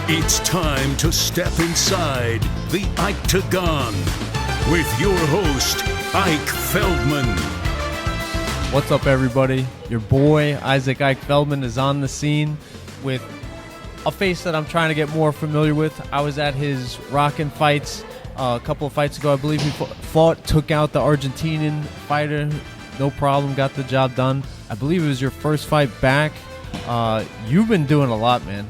It's time to step inside the Octagon with your host, Ike Feldman. What's up, everybody? Your boy, Isaac Ike Feldman, is on the scene with a face that I'm trying to get more familiar with. I was at his Rockin' fights a couple of fights ago. I believe he took out the Argentinian fighter. No problem, got the job done. I believe it was your first fight back. You've been doing a lot, man.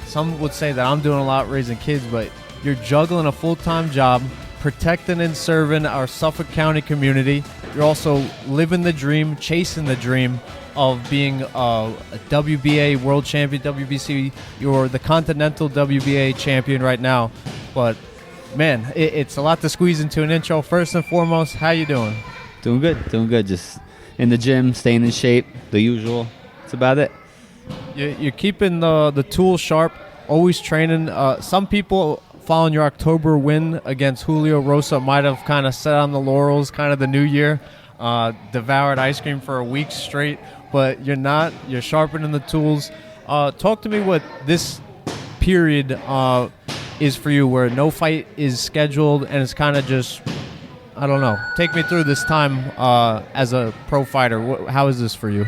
Some would say that I'm doing a lot raising kids, but you're juggling a full-time job, protecting and serving our Suffolk County community. You're also living the dream, chasing the dream of being a WBA world champion, WBC. You're the Continental WBA champion right now. But, man, it's a lot to squeeze into an intro. First and foremost, how you doing? Doing good. Just in the gym, staying in shape, the usual. That's about it. You're keeping the tools sharp, always training. Some people following your October win against Julio Rosa might have kind of sat on the laurels, kind of the new year, devoured ice cream for a week straight, but you're not. You're sharpening the tools. Talk to me what this period is for you, where no fight is scheduled and it's kind of just, I don't know. Take me through this time as a pro fighter. How is this for you?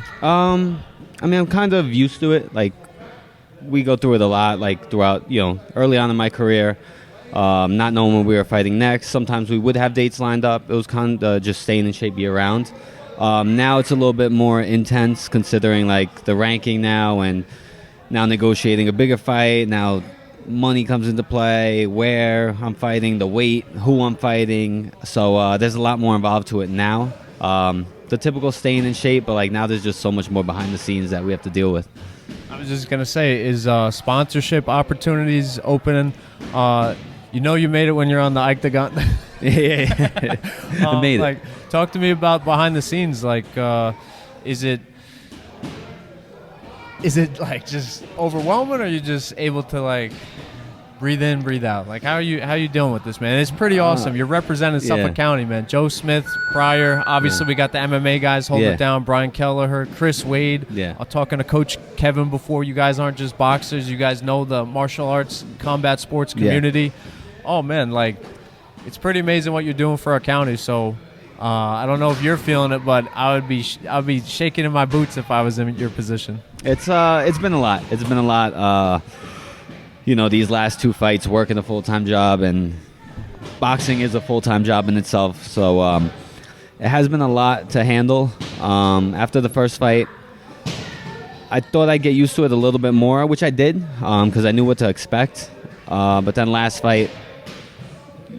I mean, I'm kind of used to it. Like, we go through it a lot, like, throughout, early on in my career, not knowing when we were fighting next. Sometimes we would have dates lined up. It was kind of just staying in shape year-round. Now it's a little bit more intense, considering, like, the ranking now, and now negotiating a bigger fight. Now money comes into play, where I'm fighting, the weight, who I'm fighting. So there's a lot more involved to it now. The typical staying in shape, but like now there's just so much more behind the scenes that we have to deal with. I was just going to say, is sponsorship opportunities opening? You made it when you're on the Octagon. Yeah. I made it. Talk to me about behind the scenes. Like, is it like just overwhelming, or are you just able to like breathe in, breathe out? Like, how are you dealing with this, man? It's pretty awesome. You're representing Suffolk County, man. Joe Smith, Pryor. Obviously, we got the MMA guys holding it down. Brian Kelleher, Chris Wade. I'm talking to Coach Kevin before. You guys aren't just boxers. You guys know the martial arts, combat sports community. Oh, man, like, it's pretty amazing what you're doing for our county. So, I don't know if you're feeling it, but I'd be shaking in my boots if I was in your position. It's been a lot. It's been a lot. These last two fights, working a full-time job, and boxing is a full-time job in itself. So it has been a lot to handle. After the first fight, I thought I'd get used to it a little bit more, which I did, because I knew what to expect. But then last fight,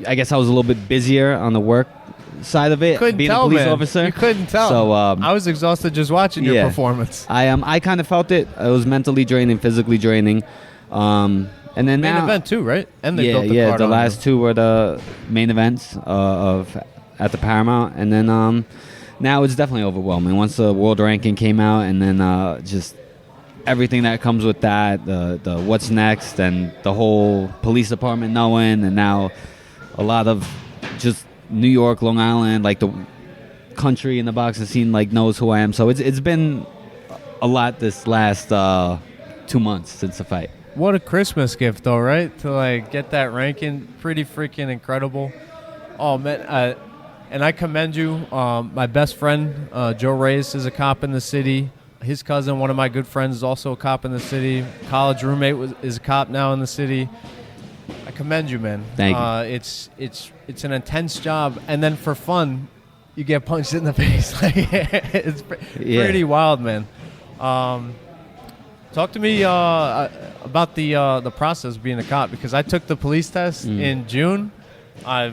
I guess I was a little bit busier on the work side of it, being a police officer. You couldn't tell. So I was exhausted just watching your performance. I kind of felt it. It was mentally draining, physically draining. And then main now, event too, right? And they built the card the on last two were the main events at the Paramount, and then now it's definitely overwhelming. Once the world ranking came out, and then just everything that comes with that, the what's next, and the whole police department knowing, and now a lot of just New York, Long Island, like the country in the boxing scene, like knows who I am. So it's been a lot this last 2 months since the fight. What a Christmas gift, though, right? To like get that ranking, pretty freaking incredible. Oh man, and I commend you. My best friend, Joe Reyes, is a cop in the city. His cousin, one of my good friends, is also a cop in the city. College roommate is a cop now in the city. I commend you, man. Thank you. It's an intense job, and then for fun, you get punched in the face. It's pretty wild, man. Talk to me about the process of being a cop, because I took the police test in June. I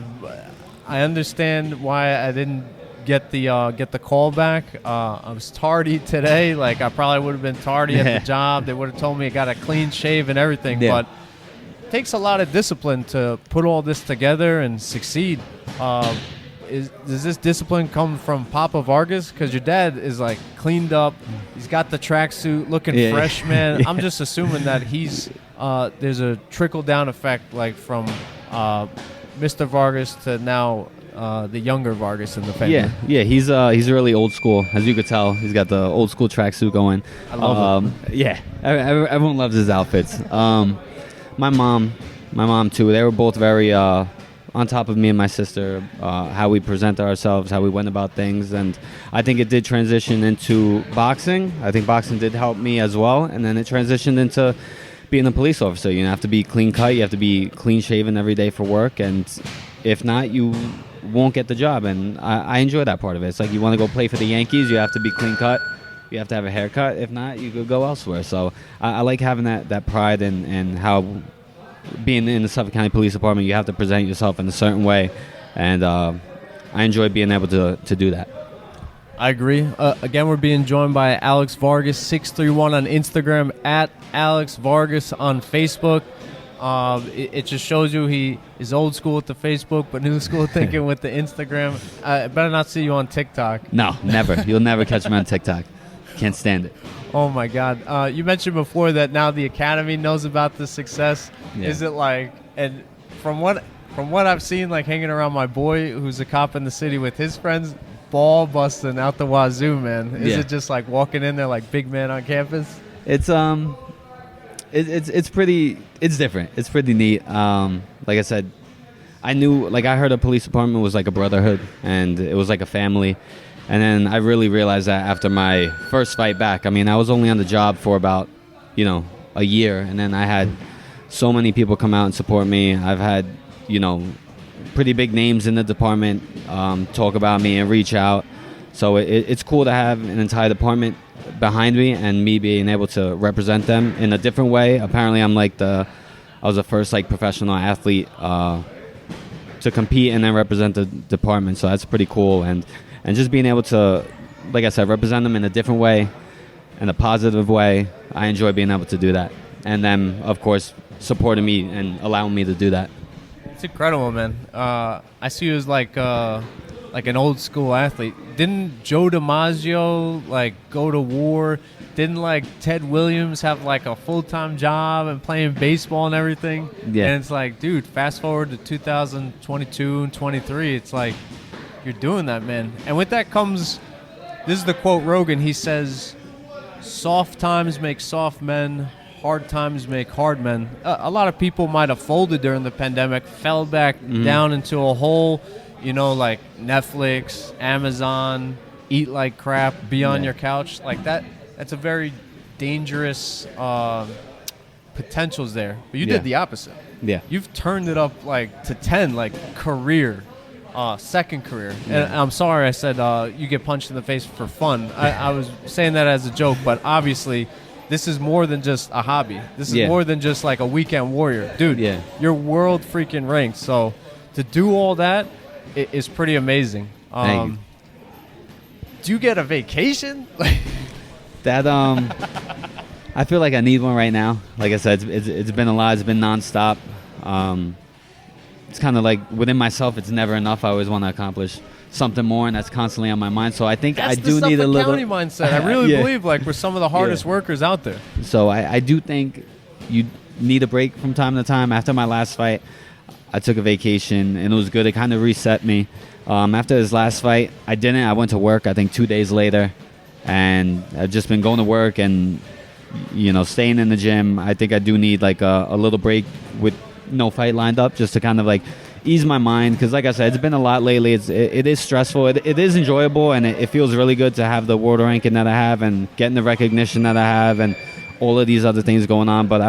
understand why I didn't get the call back. I was tardy today. Like, I probably would have been tardy at the job. They would have told me I got a clean shave and everything. Yeah. But it takes a lot of discipline to put all this together and succeed. Does this discipline come from Papa Vargas? Because your dad is like cleaned up. He's got the tracksuit, looking fresh, man. I'm just assuming that he's there's a trickle down effect, like from Mr. Vargas to now the younger Vargas in the family. Yeah. He's really old school, as you could tell. He's got the old school tracksuit going. I love it. Yeah, everyone loves his outfits. my mom too. They were both very on top of me and my sister, how we present ourselves, how we went about things, and I think it did transition into boxing. I think boxing did help me as well, and then it transitioned into being a police officer. You have to be clean cut, you have to be clean shaven every day for work, and if not, you won't get the job. And I enjoy that part of it. It's like you want to go play for the Yankees, you have to be clean cut, you have to have a haircut. If not, you could go elsewhere. So I like having that pride and how being in the Suffolk County Police Department, you have to present yourself in a certain way, and I enjoy being able to do that. I agree. Again, we're being joined by Alex Vargas, 631 on Instagram, at Alex Vargas on Facebook. It just shows you he is old school with the Facebook, but new school thinking with the Instagram. I better not see you on TikTok. No, never. You'll never catch me on TikTok. Can't stand it. Oh my God! You mentioned before that now the Academy knows about the success. Yeah. Is it like, and from what I've seen, like hanging around my boy who's a cop in the city with his friends, ball busting out the wazoo, man. Is it just like walking in there like big man on campus? It's it's pretty. It's different. It's pretty neat. Like I said, I heard a police department was like a brotherhood, and it was like a family. And then I really realized that after my first fight back. I mean, I was only on the job for about, a year. And then I had so many people come out and support me. I've had, pretty big names in the department talk about me and reach out. So it's cool to have an entire department behind me and me being able to represent them in a different way. Apparently, I was the first professional athlete to compete and then represent the department. So that's pretty cool. And just being able to, like I said, represent them in a different way, in a positive way, I enjoy being able to do that. And them, of course, supporting me and allowing me to do that. It's incredible, man. I see you as like an old school athlete. Didn't Joe DiMaggio go to war? Didn't Ted Williams have a full-time job and playing baseball and everything? Yeah. And it's like, dude, fast forward to 2022 and 23, it's like, you're doing that, man. And with that comes, this is the quote Rogan. He says, soft times make soft men, hard times make hard men. A lot of people might have folded during the pandemic, fell back down into a hole, like Netflix, Amazon, eat like crap, be on your couch. Like that's a very dangerous potentials there. But you did the opposite. Yeah. You've turned it up to 10, career. Second career. And I'm sorry I said you get punched in the face for fun. I was saying that as a joke, but obviously this is more than just a hobby. This is more than just a weekend warrior. Dude, you're world freaking ranked. So to do all that is pretty amazing. Thank you. Do you get a vacation? That I feel like I need one right now. Like I said, it's been a lot. It's been nonstop. It's kind of within myself, it's never enough. I always want to accomplish something more, and that's constantly on my mind. So I think that's I do need a little County mindset. I really believe we're some of the hardest workers out there. So I do think you need a break from time to time. After my last fight, I took a vacation, and it was good. It kind of reset me. After his last fight, I didn't. I went to work, I think 2 days later, and I've just been going to work and staying in the gym. I think I do need a little break with no fight lined up, just to kind of ease my mind, because like I said, it's been a lot lately. It is stressful. It is enjoyable, and it feels really good to have the world ranking that I have and getting the recognition that I have and all of these other things going on. But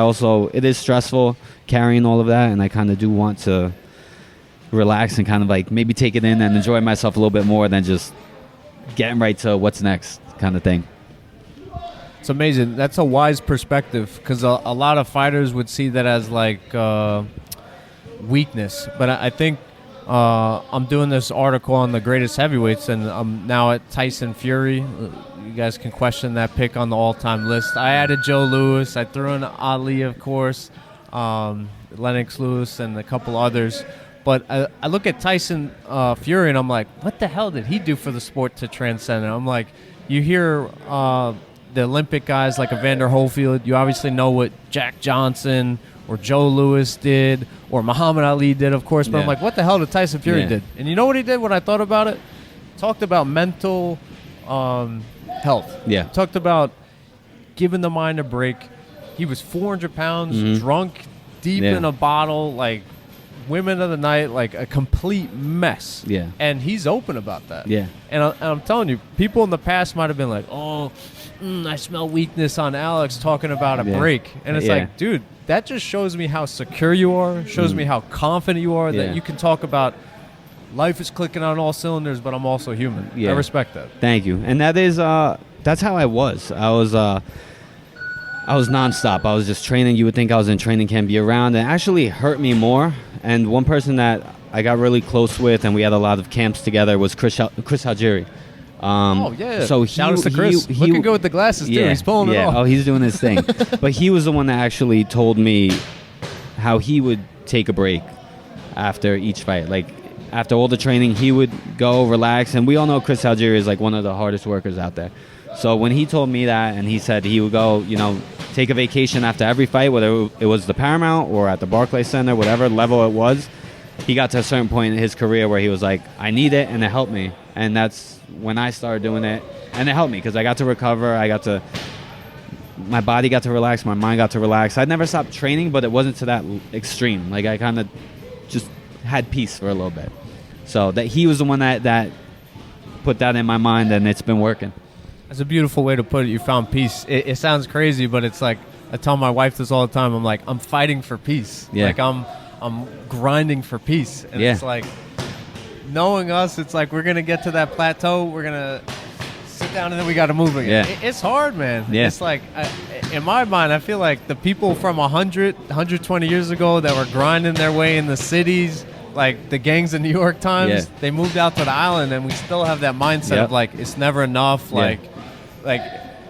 it is stressful carrying all of that, and I kind of do want to relax and kind of maybe take it in and enjoy myself a little bit more than just getting right to what's next kind of thing. It's amazing. That's a wise perspective, because a lot of fighters would see that as weakness. But I think I'm doing this article on the greatest heavyweights, and I'm now at Tyson Fury. You guys can question that pick on the all-time list. I added Joe Louis. I threw in Ali, of course, Lennox Lewis, and a couple others. But I look at Tyson Fury, and I'm like, what the hell did he do for the sport to transcend it? I'm like, you hear the Olympic guys like Evander Holyfield. You obviously know what Jack Johnson or Joe Louis did, or Muhammad Ali did, of course. But I'm like, what the hell did Tyson Fury did? And you know what he did when I thought about it? Talked about mental health. Yeah. Talked about giving the mind a break. He was 400 pounds, drunk, deep Yeah. in a bottle, like women of the night, like a complete mess. Yeah. And he's open about that. Yeah. And I'm telling you, people in the past might have been like, oh, I smell weakness on Alex talking about a Yeah. break. And it's Yeah. like, dude, that just shows me how secure you are, shows me how confident you are, Yeah. that you can talk about life is clicking on all cylinders, but I'm also human. Yeah. I respect that. Thank you. And that is that's how I was. I was nonstop. I was just training. You would think I was in training camp year round. And it actually hurt me more. And one person that I got really close with, and we had a lot of camps together, was Chris Algieri. Oh, yeah. So Shout out to Chris. Looking good with the glasses, too. He's pulling it off. Oh, he's doing his thing. But he was the one that actually told me how he would take a break after each fight. Like, after all the training, he would go relax. And we all know Chris Algieri is like one of the hardest workers out there. So when he told me that, and he said he would go, take a vacation after every fight, whether it was the Paramount or at the Barclays Center, whatever level it was, he got to a certain point in his career where he was like, I need it, and it helped me. And that's when I started doing it, and it helped me because I got to recover. My body got to relax, my mind got to relax. I never stopped training, but it wasn't to that extreme. Like, I kind of just had peace for a little bit. So that he was the one that put that in my mind, and it's been working. That's a beautiful way to put it. You found peace. It sounds crazy, but it's like, I tell my wife this all the time. I'm like, I'm fighting for peace. Yeah. Like, I'm grinding for peace. And Yeah. it's like, knowing us, it's like we're going to get to that plateau. We're going to sit down, and then we got to move again. Yeah. It's hard, man. Yeah. It's like, in my mind, I feel like the people from 120 years ago that were grinding their way in the cities, like the gangs in New York times, Yeah. they moved out to the island, and we still have that mindset Yep. of like, it's never enough. Yeah. Like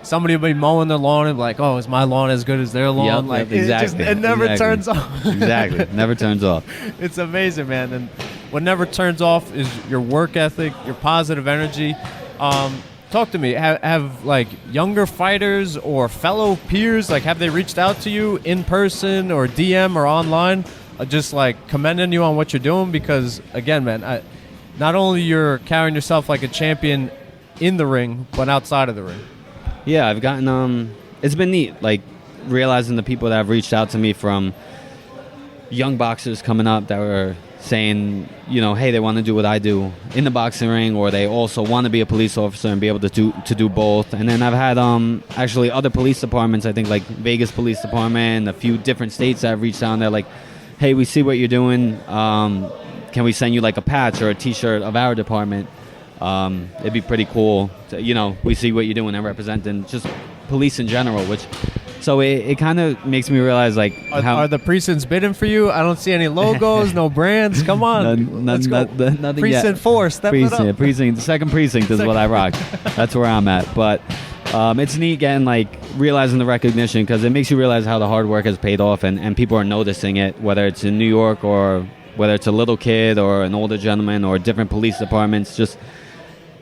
somebody will be mowing their lawn and be like, oh, is my lawn as good as their lawn? Yep, Like, exactly. it never Exactly. turns off. Exactly. Never turns off. It's amazing, man. And what never turns off is your work ethic, your positive energy. Talk to me. Have like younger fighters or fellow peers, like, have they reached out to you in person or DM or online, just like commending you on what you're doing? Because again, man, not only you're carrying yourself like a champion in the ring, but outside of the ring. Yeah, I've gotten it's been neat, like realizing the people that have reached out to me, from young boxers coming up that were saying, hey, they want to do what I do in the boxing ring, or they also want to be a police officer and be able to do both. And then I've had actually other police departments, I think like Vegas Police Department, a few different states that have reached out, and they're like, hey, we see what you're doing. Can we send you like a patch or a T-shirt of our department? It'd be pretty cool to, we see what you're doing and representing just police in general, so it kind of makes me realize, like, Are the precincts bidding for you? I don't see any logos, no brands. Come on, let's go. Nothing Precinct yet. 4, step it up. The second precinct is what I rock. That's where I'm at. But it's neat getting, like, realizing the recognition, because it makes you realize how the hard work has paid off, and people are noticing it, whether it's in New York or whether it's a little kid or an older gentleman or different police departments. Just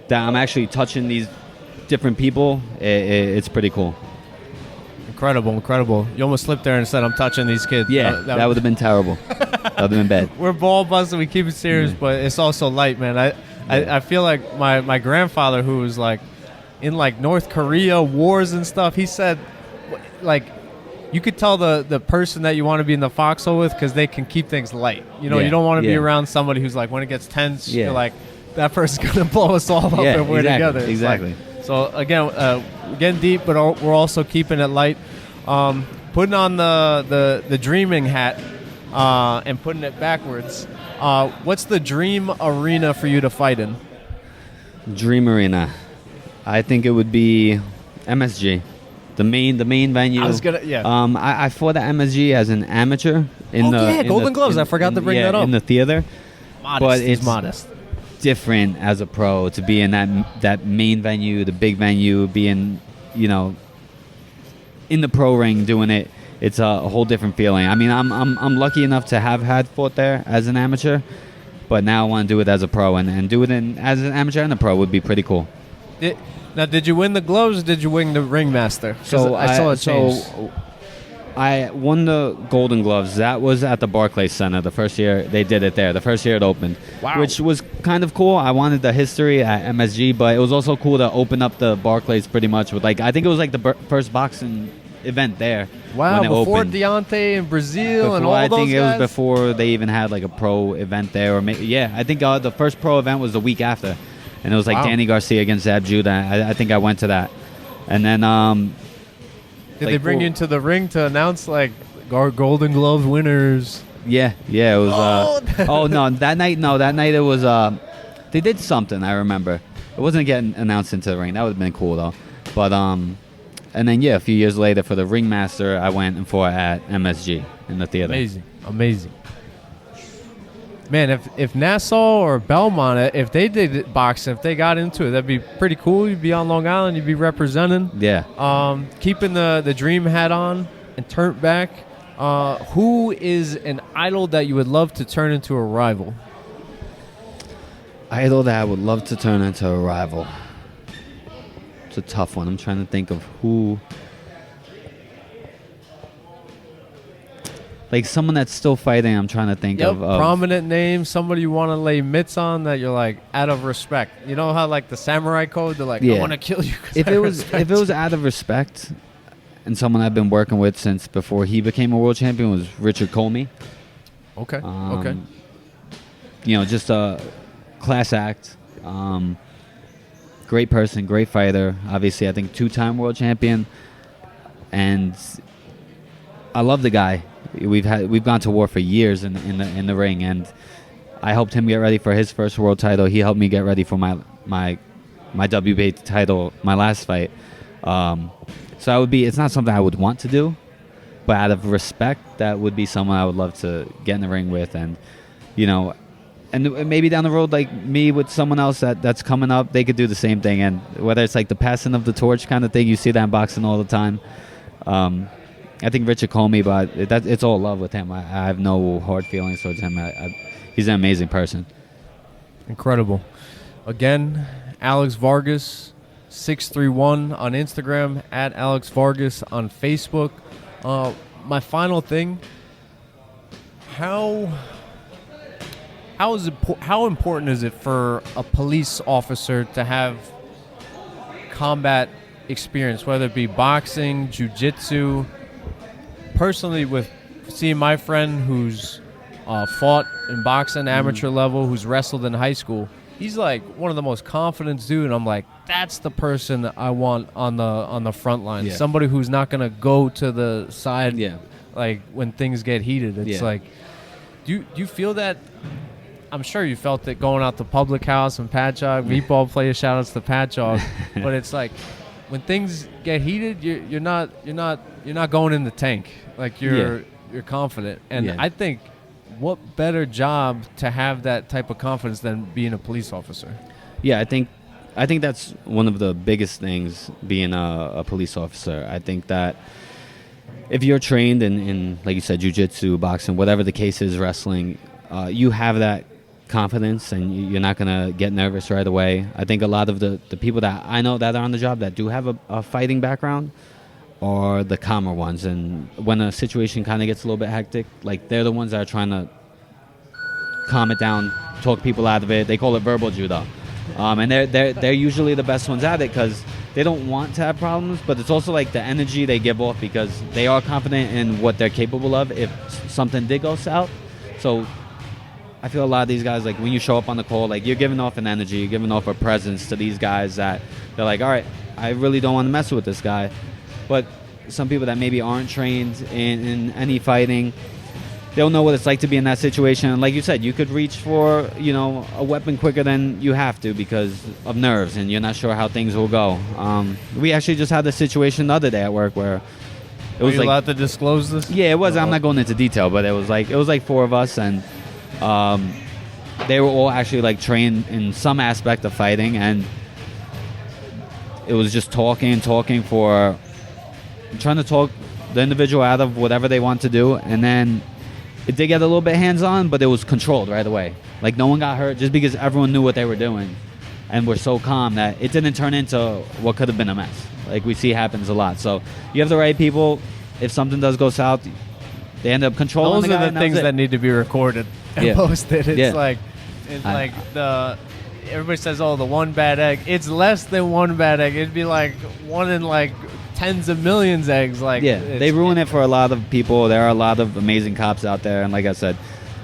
that I'm actually touching these different people, it's pretty cool. Incredible. You almost slipped there and said, I'm touching these kids. Yeah, that would have been terrible. That would have been bad. We're ball busting. We keep it serious, but it's also light, man. I feel like my grandfather, who was like in like North Korea wars and stuff, he said, like, you could tell the person that you want to be in the foxhole with, because they can keep things light. You don't want to be around somebody who's like, when it gets tense, you're like, that person's going to blow us all up if we're together. It's exactly. like, so again, we're getting deep, but we're also keeping it light. Putting on the dreaming hat and putting it backwards. What's the dream arena for you to fight in? Dream arena. I think it would be MSG, the main venue. I was gonna, I fought at MSG as an amateur in Golden Gloves. I forgot to bring that up. In the theater. Modest, but it's it's modest. Different as a pro to be in that main venue, the big venue, being in the pro ring doing it. It's a whole different feeling. I mean, I'm lucky enough to have had fought there as an amateur, but now I want to do it as a pro, and do it as an amateur and a pro would be pretty cool. Now, did you win the gloves? Or did you win the ringmaster? So I saw it change. I won the Golden Gloves. That was at the Barclays Center. The first year they did it there. The first year it opened, which was kind of cool. I wanted the history at MSG, but it was also cool to open up the Barclays pretty much with, like, I think it was like the first boxing event there. Wow, when it before opened. Deontay in Brazil and Before, all I those think it guys? was before they even had like a pro event there. Or I think the first pro event was the week after, and it was like Wow. Danny Garcia against Zab Judah. I think I went to that, and then Did like, they bring you into the ring to announce like Golden Gloves winners? yeah, it was. Oh no, that night it was. They did something. I remember. It wasn't getting announced into the ring. That would have been cool though. But and then a few years later for the Ringmaster, I went and fought at MSG in the theater. Amazing. Man, if Nassau or Belmont, if they did boxing, if they got into it, that'd be pretty cool. You'd be on Long Island, you'd be representing. Yeah. Keeping the dream hat on and turned back. Who is an idol that you would love to turn into a rival? Idol that I would love to turn into a rival. It's a tough one. I'm trying to think of who. Like someone that's still fighting, I'm trying to think of. Prominent name, somebody you want to lay mitts on that you're like out of respect. You know how like the samurai code, they're like, I want to kill you. If it was out of respect, and someone I've been working with since before he became a world champion was Richard Comey. Okay. Just a class act. Great person, great fighter. Obviously, I think 2-time world champion, and I love the guy. We've gone to war for years in the ring, and I helped him get ready for his first world title. He helped me get ready for my WBA title, my last fight. So it's not something I would want to do, but out of respect, that would be someone I would love to get in the ring with, and and maybe down the road, like me with someone else that's coming up, they could do the same thing. And whether it's like the passing of the torch kind of thing, you see that in boxing all the time. I think Richard Comey, but it's all love with him. I have no hard feelings towards him. He's an amazing person. Incredible. Again, Alex Vargas, 631 on Instagram, at Alex Vargas on Facebook. My final thing, how important is it for a police officer to have combat experience, whether it be boxing, jiu-jitsu? Personally, with seeing my friend who's fought in boxing amateur level, who's wrestled in high school, he's like one of the most confident dude, and I'm like, that's the person that I want on the front line. Somebody who's not gonna go to the side like when things get heated. It's like, do you feel that? I'm sure you felt it going out to Public House and Patchogue. Meatball player shout outs to Patchogue. But it's like when things get heated, you're not going in the tank. Like you're confident. And I think what better job to have that type of confidence than being a police officer? Yeah, I think that's one of the biggest things being a police officer. I think that if you're trained in like you said, jiu-jitsu, boxing, whatever the case is, wrestling, you have that confidence and you're not going to get nervous right away. I think a lot of the people that I know that are on the job that do have a fighting background are the calmer ones, and when a situation kind of gets a little bit hectic, like they're the ones that are trying to calm it down, talk people out of it. They call it verbal judo, and they're usually the best ones at it because they don't want to have problems, but it's also like the energy they give off because they are confident in what they're capable of if something did go south. So I feel a lot of these guys, like when you show up on the call, like you're giving off an energy, you're giving off a presence to these guys that they're like, all right, I really don't want to mess with this guy. But some people that maybe aren't trained in any fighting, they'll know what it's like to be in that situation. And like you said, you could reach for, a weapon quicker than you have to because of nerves and you're not sure how things will go. We actually just had this situation the other day at work where it was Are you allowed to disclose this? Yeah, it was. I'm not going into detail, but it was like 4 of us, and they were all actually like trained in some aspect of fighting, and it was just talking for trying to talk the individual out of whatever they want to do, and then it did get a little bit hands-on, but it was controlled right away. Like no one got hurt just because everyone knew what they were doing and were so calm that it didn't turn into what could have been a mess. Like we see happens a lot. So you have the right people. If something does go south, they end up controlling the guy. Those are the things that need to be recorded and posted. It's like everybody says, "Oh, the one bad egg." It's less than one bad egg. It'd be like one in like tens of millions eggs. Like, Yeah, they ruin it for a lot of people. There are a lot of amazing cops out there, and like I said,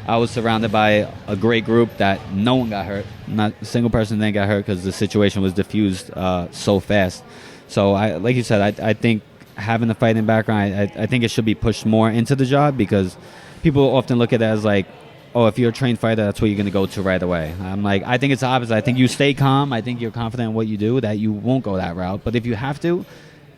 I was surrounded by a great group that no one got hurt. Not a single person didn't get hurt because the situation was diffused so fast. So, like you said, I think having a fighting background, I think it should be pushed more into the job, because people often look at it as like, oh, if you're a trained fighter, that's what you're going to go to right away. I'm like, I think it's the opposite. I think you stay calm. I think you're confident in what you do, that you won't go that route. But if you have to,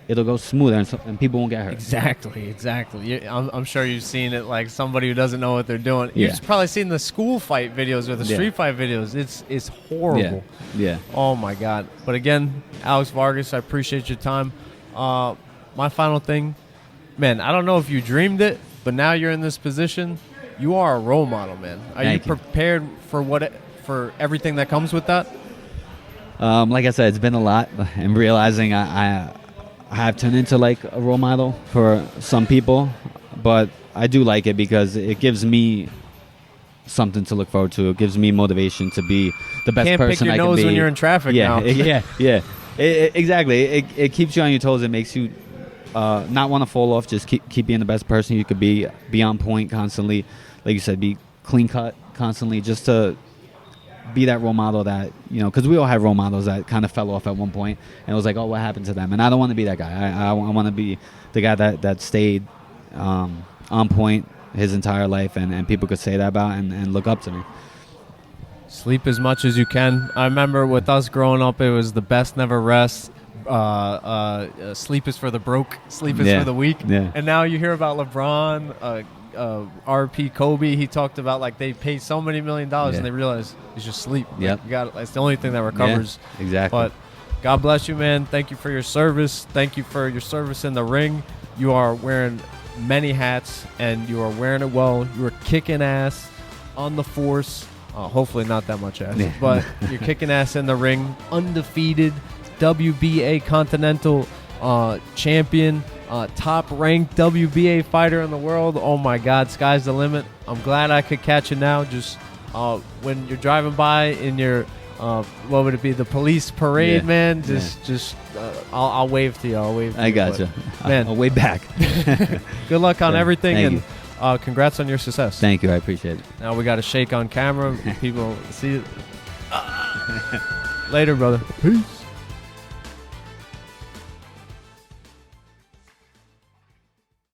it'll go smoother, and people won't get hurt. Exactly. I'm sure you've seen it, like somebody who doesn't know what they're doing. Yeah. You've probably seen the school fight videos or the street fight videos. It's horrible. Yeah. Oh, my God. But again, Alex Vargas, I appreciate your time. My final thing, man, I don't know if you dreamed it, but now you're in this position. You are a role model, man. Are you prepared for everything that comes with that? Like I said, it's been a lot, and realizing I have turned into like a role model for some people, but I do like it because it gives me something to look forward to. It gives me motivation to be the best person I can be. Can't pick your nose when you're in traffic now. Yeah. Exactly. It keeps you on your toes. It makes you not want to fall off. Just keep being the best person you could be on point constantly. Like you said, be clean cut constantly, just to be that role model that, because we all have role models that kind of fell off at one point, and it was like, oh, what happened to them? And I don't want to be that guy. I want to be the guy that stayed on point his entire life, and people could say that about and look up to me. Sleep as much as you can. I remember with us growing up, it was the best never rest. Sleep is for the broke. Sleep is for the weak. Yeah. And now you hear about LeBron, RP Kobe. He talked about like they paid so many $1 million and they realized it's just sleep. Yep. Like, it's the only thing that recovers. Yeah, exactly. But God bless you, man. Thank you for your service. Thank you for your service in the ring. You are wearing many hats, and you are wearing it well. You are kicking ass on the force. Hopefully not that much ass, but you're kicking ass in the ring. Undefeated WBA Continental champion, top-ranked WBA fighter in the world. Oh, my God, sky's the limit. I'm glad I could catch you now. Just when you're driving by in your, what would it be, the police parade, man, I'll wave to you. I gotcha. Man, I'll wave back. Good luck on everything. Thank and congrats on your success. Thank you. I appreciate it. Now we got to shake on camera. People see it. Later, brother. Peace.